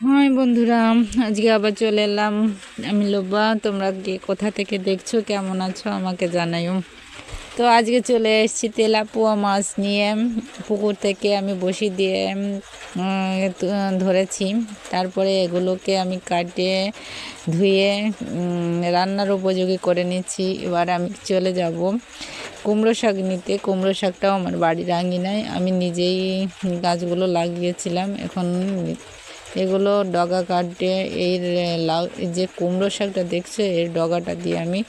High বন্ধুরা, আজকে আবার চলে এলাম। আমি লোবা। তোমরা কে কোথা থেকে দেখছো, কেমন আছো আমাকে জানাইও। তো আজকে চলে এসেছি তেলাপুয়া মাছ নিয়ে। পুকুর থেকে আমি বসি দিয়ে ধরেছি। তারপরে এগুলোকে আমি কাটিয়ে ধুয়ে রান্নার উপযোগী করে নিচ্ছি। এবার আমি চলে যাব কুমড়ো শাক নিতে। কুমড়ো শাকটাও আমার বাড়ির আঙিনায় আমি নিজেই গাছগুলো লাগিয়েছিলাম। এখন এগুলো ডগা কাটে এই লাউ যে কুমড়ো শাকটা দেখছো, এর ডগাটা দিয়ে আমি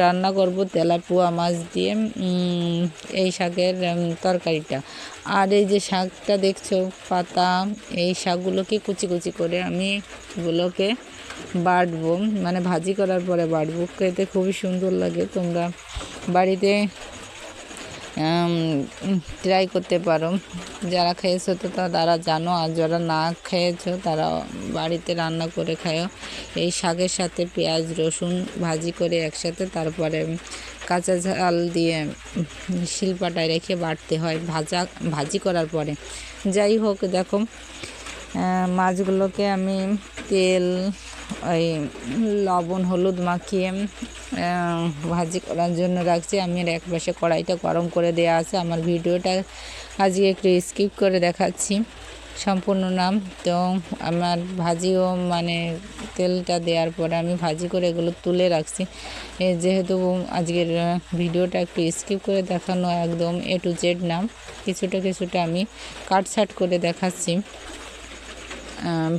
রান্না করব তেলাপুয়া মাছ দিয়ে এই শাকের তরকারিটা। আর এই যে শাকটা দেখছো পাতা, এই শাকগুলোকে কুচি কুচি করে আমি এগুলোকে বাটবো, মানে ভাজি করার পরে বাটবো। খেতে খুবই সুন্দর লাগে। তোমরা বাড়িতে ট্রাই করতে পারো। যারা খেয়েছো তো তারা জানো, আর যারা না খেয়েছো তারা বাড়িতে রান্না করে খাও। এই শাকের সাথে পেঁয়াজ রসুন ভাজি করে একসাথে, তারপরে কাঁচা ঝাল দিয়ে শিলপাটায় রেখে বাটতে হয় ভাজি করার পরে। যাই হোক, দেখো মাছগুলোকে আমি তেল ওই লবণ হলুদ মাখিয়ে ভাজি করার জন্য রাখছি। আমি এক পাশে কড়াইটা গরম করে দেওয়া আছে। আমার ভিডিওটা আজকে একটু স্কিপ করে দেখাচ্ছি সম্পূর্ণ নাম। তো আমার ভাজিও মানে তেলটা দেওয়ার পরে আমি ভাজি করে এগুলো তুলে রাখছি। যেহেতু আজকের ভিডিওটা একটু স্কিপ করে দেখানো, একদম A to Z নাম, কিছুটা আমি কাটছাট করে দেখাচ্ছি।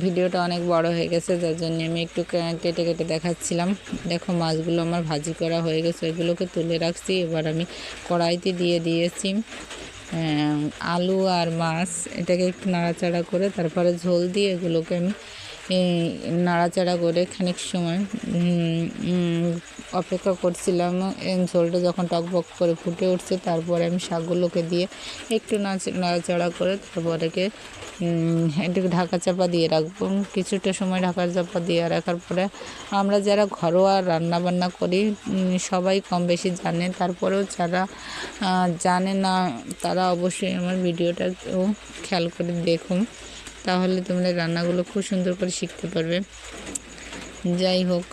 ভিডিওটা অনেক বড় হয়ে গেছে, যার জন্য আমি একটু কেটে কেটে দেখাচ্ছিলাম। দেখো মাছগুলো আমার ভাজি করা হয়ে গেছে, এগুলোকে তুলে রাখছি। এবার আমি কড়াইতে দিয়ে দিয়েছি আলু আর মাছ। এটাকে একটু নাড়াচাড়া করে তারপরে ঝোল দিয়ে এগুলোকে আমি নাড়াচাড়া করে খানিক সময় অপেক্ষা করছিলাম। ঝোলটা যখন টকবক করে ফুটে উঠছে, তারপরে আমি শাকগুলোকে দিয়ে একটু নাড়াচাড়া করে তারপরে একটু ঢাকা চাপা দিয়ে রাখবো। কিছুটা সময় ঢাকা চাপা দিয়ে রাখার পরে আমরা যারা ঘরোয়া রান্নাবান্না করি সবাই কম বেশি জানে। তারপরেও যারা জানে না তারা অবশ্যই আমার ভিডিওটাও খেয়াল করে দেখুন, তাহলে তোমরা রান্নাগুলো খুব সুন্দর করে শিখতে পারবে। যাই হোক,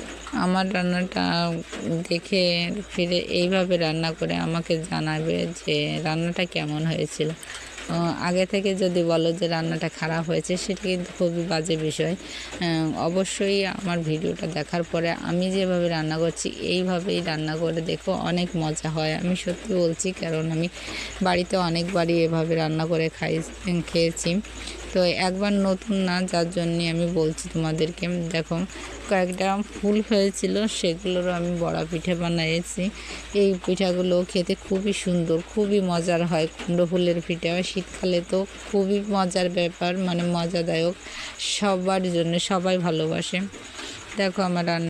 আমার রান্নাটা দেখে ফিরে এইভাবে রান্না করে আমাকে জানাবে যে রান্নাটা কেমন হয়েছিল। আগে থেকে যদি বলো যে রান্নাটা খারাপ হয়েছে, সেটা কিন্তু খুবই বাজে বিষয়। অবশ্যই আমার ভিডিওটা দেখার পরে আমি যেভাবে রান্না করছি এইভাবেই রান্না করে দেখো, অনেক মজা হয়। আমি সত্যি বলছি, কারণ আমি বাড়িতে অনেকবারই এভাবে রান্না করে খেয়েছি। তো একবার নতুন না, যার জন্যে আমি বলছি তোমাদেরকে। দেখো কয়েকটা ফুল হয়েছিল, সেগুলোরও আমি বড়া পিঠে বানিয়েছি। এই পিঠাগুলো খেতে খুবই সুন্দর, খুবই মজার হয়। কুমড়ো ফুলের পিঠা শীতকালে তো খুবই মজার ব্যাপার, মানে মজাদায়ক, সবার জন্য, সবাই ভালোবাসে। দেখো আমার রান্না